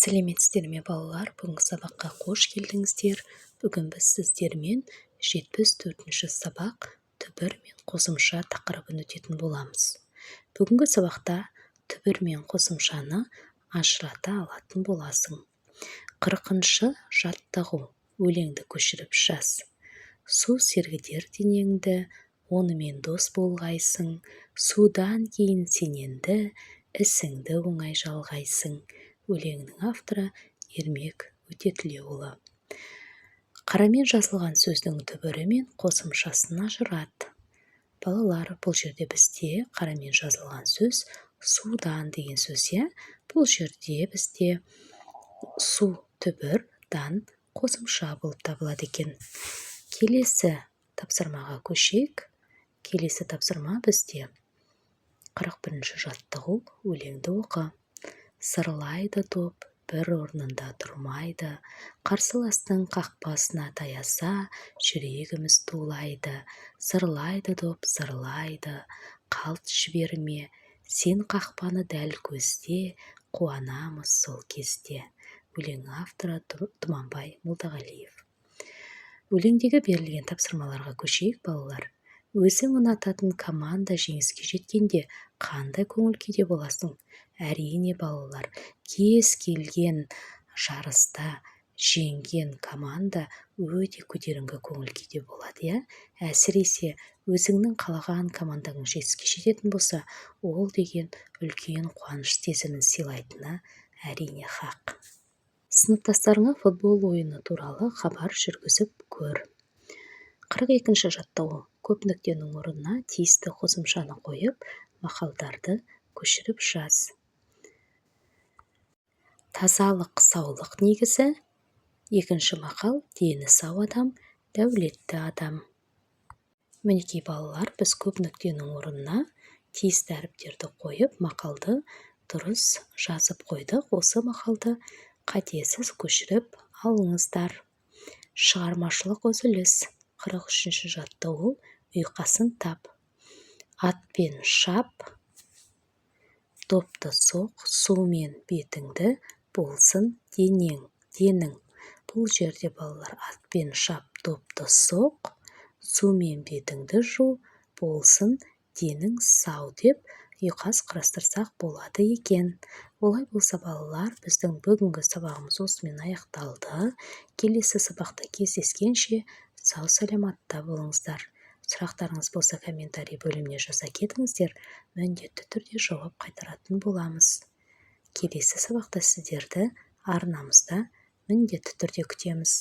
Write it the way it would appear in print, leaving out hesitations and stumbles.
Сәлеметсіздер ме балалар? Бүгінгі сабаққа қош келдіңіздер. Бүгін біз сіздермен 74-ші сабақ түбір мен қосымша тақырыбын өтетін боламыз. Бүгінгі сабақта түбір мен қосымшаны ажырата алатын боласың. 40-шы жаттығу. Өлеңді көшіріп жаз. Су сергідер денеңді, онымен дос болғайсың. Судан кейін сененді, ісіңді оңай жалғайсың. Өлеңнің авторы Ермек Өтетілеуұлы. Қарамен жазылған сөздің түбірі мен қосымшасын ажырат. Балалар, бұл жерде бізде қарамен жазылған сөз судан деген сөз, бұл жерде бізде су түбір, дан қосымша болып табылады екен. Келесі тапсырмаға көшейік. Келесі тапсырма бізде 41-ші жаттығу. Өлеңді оқы. Сырлайды топ, бір орнында тұрмайды. Қарсыластың қақпасына таяса, жүрегіміз тулайды. Сырлайды топ, сырлайды, қалт жіберме. Сен қақпаны дәл көзде, қуанамыз сол кезде. Өлеңнің авторы Тұманбай Молдағалиев. Өлеңдегі берілген тапсырмаларға көшейік, балалар. Өзің ұнататын команда жеңіске жеткенде қандай көңіл күйде боласың? Әрине, балалар, кез келген жарыста жеңген команда өте көтеріңкі көңіл күйде болады, әсіресе өзіңнің қалаған командаңның жетістікке жететін болса, ол деген үлкен қуаныш сезімін сыйлайтыны әрине хақ. Сыныптастарыңа футбол ойыны туралы хабар жүргізіп көр. 42-ші жаттығу. Көп нүктенің орнына тиісті қосымшаны қойып, мақалдарды көшіріп жаз. Тазалық саулық негізі. Екінші мақал, дені сау адам, дәулетті адам. Мінекей балалар, біз көп нүктенің орнына тиісті әріптерді қойып, мақалды дұрыс жазып қойдық. Осы мақалды қатесіз көшіріп алыңыздар. Шығармашылық үзіліс. 43-ші жаттығу. Ұйқасын тап. Атпен шап, допты соқ, сумен бетіңді болсын денің. Бұл жерде балалар атпен шап, допты соқ, сумен бетіңді жу, болсын денің сау деп ұйқас құрастырсақ болады екен. Олай болса балалар, біздің бүгінгі сабағымыз осымен аяқталды. Келесі сабақта кездескенше сау саламатта болыңыздар. Сұрақтарыңыз болса комментарий бөліміне жаза кетіңіздер, міндетті түрде жауап қайтаратын боламыз. Келесі сабақта сіздерді арнамызда міндетті түрде күтеміз.